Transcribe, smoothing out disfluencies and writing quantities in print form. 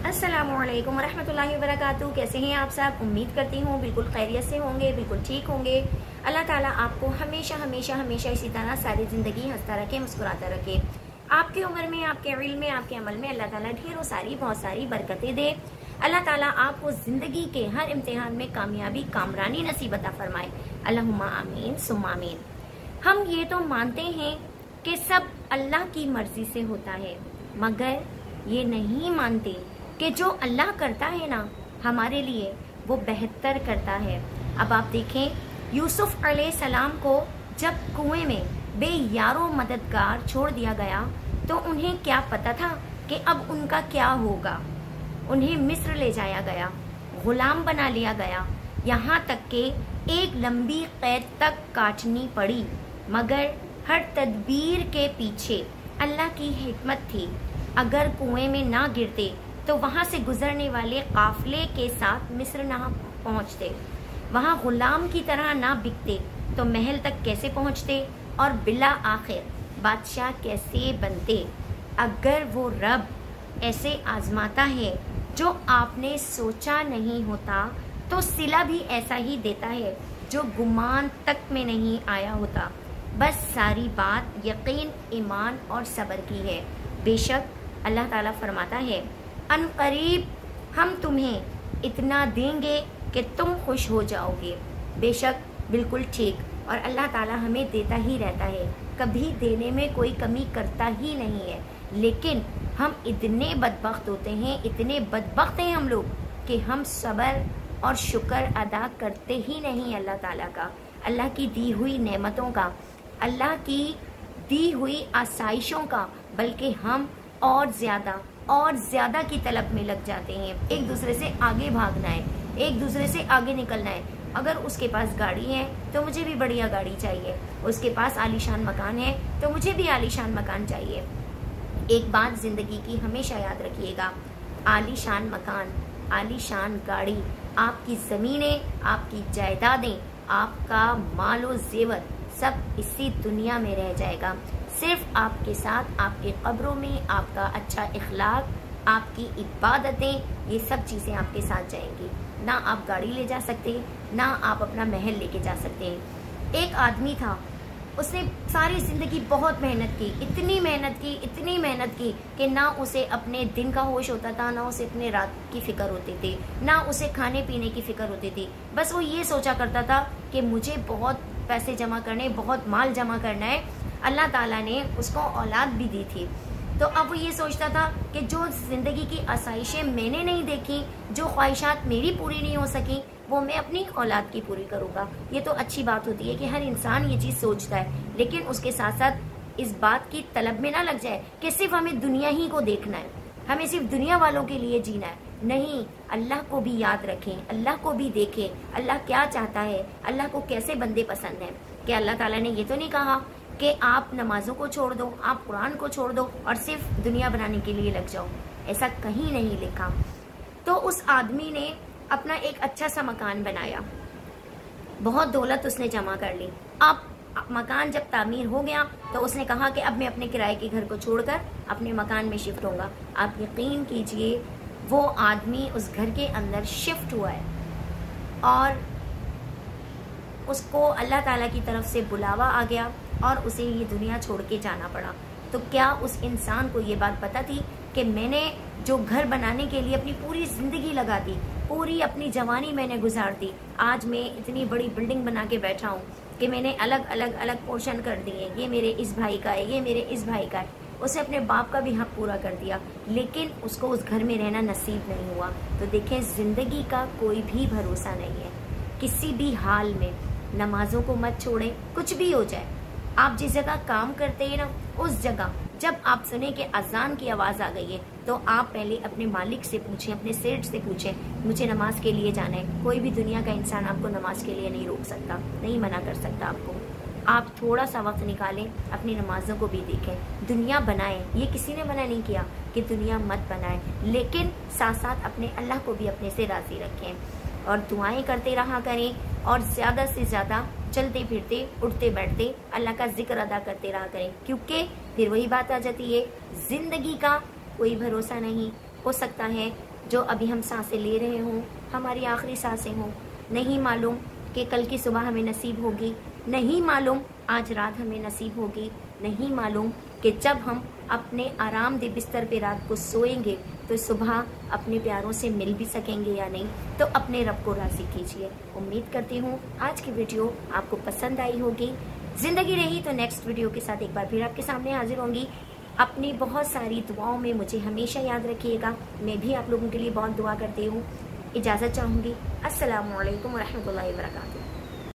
अस्सलामुअलैकुम वरहमतुल्लाहि वबरकातुहू। कैसे हैं आप सब? उम्मीद करती हूँ बिल्कुल खैरियत से होंगे, बिल्कुल ठीक होंगे। अल्लाह ताला आपको हमेशा हमेशा हमेशा इसी तरह सारी ज़िंदगी हंसता रखे, मुस्कुराता रखे। आपकी उम्र में, आपके इल्म में, आपके अमल में अल्लाह ताला ढेरों सारी बहुत सारी बरकतें दे। अल्लाह ताला आपको ज़िंदगी के हर इम्तिहान में कामयाबी, कामरानी नसीब अता फरमाए। अल्लाहुम्मा आमीन सुम्मा आमीन। हम ये तो मानते हैं कि सब अल्लाह की मर्जी से होता है, मगर ये नहीं मानते कि जो अल्लाह करता है ना हमारे लिए वो बेहतर करता है। अब आप देखें, यूसुफ अलैहिस्सलाम को जब कुएं में बेयारो मददगार छोड़ दिया गया तो उन्हें क्या पता था कि अब उनका क्या होगा। उन्हें मिस्र ले जाया गया, गुलाम बना लिया गया, यहाँ तक कि एक लंबी कैद तक काटनी पड़ी, मगर हर तदबीर के पीछे अल्लाह की हिकमत थी। अगर कुएं में ना गिरते तो वहां से गुजरने वाले काफले के साथ मिस्र ना पहुंचते, वहां गुलाम की तरह ना बिकते तो महल तक कैसे पहुंचते और बिला आखिर बादशाह कैसे बनते। अगर वो रब ऐसे आजमाता है जो आपने सोचा नहीं होता तो सिला भी ऐसा ही देता है जो गुमान तक में नहीं आया होता। बस सारी बात यकीन, ईमान और सब्र की है। बेशक अल्लाह ताला फरमाता है, अनकरीब हम तुम्हें इतना देंगे कि तुम खुश हो जाओगे। बेशक बिल्कुल ठीक, और अल्लाह ताला हमें देता ही रहता है, कभी देने में कोई कमी करता ही नहीं है। लेकिन हम इतने बदबख्त होते हैं, इतने बदबख्त हैं हम लोग कि हम सब्र और शुक्र अदा करते ही नहीं अल्लाह ताला का, अल्लाह की दी हुई नेमतों का, अल्लाह की दी हुई आसाइशों का, बल्कि हम और ज़्यादा की तलब में लग जाते हैं। एक दूसरे से आगे भागना है, एक दूसरे से आगे निकलना है। अगर उसके पास गाड़ी है तो मुझे भी बढ़िया गाड़ी चाहिए, उसके पास आलीशान मकान है तो मुझे भी आलीशान मकान चाहिए। एक बात ज़िंदगी की हमेशा याद रखिएगा, आलीशान मकान, आलीशान गाड़ी, आपकी ज़मीनें, आपकी जायदादें, आपका मालो जेवर सब इसी दुनिया में रह जाएगा। सिर्फ आपके साथ आपके कब्रों में आपका अच्छा इखलाक, आपकी इबादतें, ये सब चीज़ें आपके साथ जाएंगी। ना आप गाड़ी ले जा सकते, ना आप अपना महल लेके जा सकते हैं। एक आदमी था, उसने सारी ज़िंदगी बहुत मेहनत की, इतनी मेहनत की कि ना उसे अपने दिन का होश होता था, ना उसे अपने रात की फ़िक्र होती थी, ना उसे खाने पीने की फ़िक्र होती थी। बस वो ये सोचा करता था कि मुझे बहुत पैसे जमा करने, बहुत माल जमा करना है। अल्लाह ताला ने उसको औलाद भी दी थी, तो अब वो ये सोचता था कि जो ज़िंदगी की आसाइशें मैंने नहीं देखी, जो ख्वाहिशात मेरी पूरी नहीं हो सकी, वो मैं अपनी औलाद की पूरी करूँगा। ये तो अच्छी बात होती है कि हर इंसान ये चीज़ सोचता है, लेकिन उसके साथ साथ इस बात की तलब में ना लग जाए कि सिर्फ हमें दुनिया ही को देखना है, हमें सिर्फ दुनिया वालों के लिए जीना है। नहीं, अल्लाह को भी याद रखें, अल्लाह को भी देखें, अल्लाह क्या चाहता है, अल्लाह को कैसे बंदे पसंद हैं। कि अल्लाह ताला ने ये तो नहीं कहा कि आप नमाजों को छोड़ दो, आप कुरान को छोड़ दो और सिर्फ दुनिया बनाने के लिए लग जाओ, ऐसा कहीं नहीं लिखा। तो उस आदमी ने अपना एक अच्छा सा मकान बनाया, बहुत दौलत उसने जमा कर ली। अब मकान जब तामीर हो गया तो उसने कहा कि अब मैं अपने किराए के घर को छोड़कर अपने मकान में शिफ्ट होऊंगा। आप यकीन कीजिए, वो आदमी उस घर के अंदर शिफ्ट हुआ है और उसको अल्लाह ताला की तरफ से बुलावा आ गया और उसे ये दुनिया छोड़ के जाना पड़ा। तो क्या उस इंसान को ये बात पता थी कि मैंने जो घर बनाने के लिए अपनी पूरी ज़िंदगी लगा दी, पूरी अपनी जवानी मैंने गुजार दी, आज मैं इतनी बड़ी बिल्डिंग बना के बैठा हूँ कि मैंने अलग अलग पोर्शन कर दिए, ये मेरे इस भाई का है, ये मेरे इस भाई का है। उसे अपने बाप का भी हक पूरा कर दिया, लेकिन उसको उस घर में रहना नसीब नहीं हुआ। तो देखें, ज़िंदगी का कोई भी भरोसा नहीं है। किसी भी हाल में नमाजों को मत छोड़ें, कुछ भी हो जाए। आप जिस जगह काम करते हैं ना, उस जगह जब आप सुने कि अजान की आवाज़ आ गई है तो आप पहले अपने मालिक से पूछें, अपने सेठ से पूछें, मुझे नमाज के लिए जाना है। कोई भी दुनिया का इंसान आपको नमाज के लिए नहीं रोक सकता, नहीं मना कर सकता आपको। आप थोड़ा सा वक्त निकालें, अपनी नमाजों को भी देखें, दुनिया बनाएं। ये किसी ने मना नहीं किया कि दुनिया मत बनाएं, लेकिन साथ साथ अपने अल्लाह को भी अपने से राज़ी रखें और दुआएं करते रहा करें और ज़्यादा से ज़्यादा चलते फिरते, उठते बैठते अल्लाह का जिक्र अदा करते रहा करें। क्योंकि फिर वही बात आ जाती है, ज़िंदगी का कोई भरोसा नहीं, हो सकता है جو ابھی ہم سانسیں لے رہے ہوں ہماری آخری سانسیں ہوں، نہیں معلوم کہ کل کی صبح ہمیں نصیب ہوگی، نہیں معلوم آج رات ہمیں نصیب ہوگی، نہیں معلوم کہ جب ہم اپنے آرام دہ بستر پہ رات کو سوئیں گے تو صبح اپنے پیاروں سے مل بھی سکیں گے یا نہیں۔ تو اپنے رب کو راضی کیجیے۔ امید کرتی ہوں آج کی ویڈیو آپ کو پسند آئی ہوگی۔ زندگی رہی تو نیکسٹ ویڈیو کے ساتھ ایک بار پھر آپ کے سامنے حاضر ہوں گی۔ اپنی بہت ساری دعاؤں میں مجھے ہمیشہ یاد رکھیے گا، میں بھی آپ لوگوں کے لیے بہت دعا کرتی ہوں۔ اجازت چاہوں گی۔ السلام علیکم ورحمۃ اللہ وبرکاتہ۔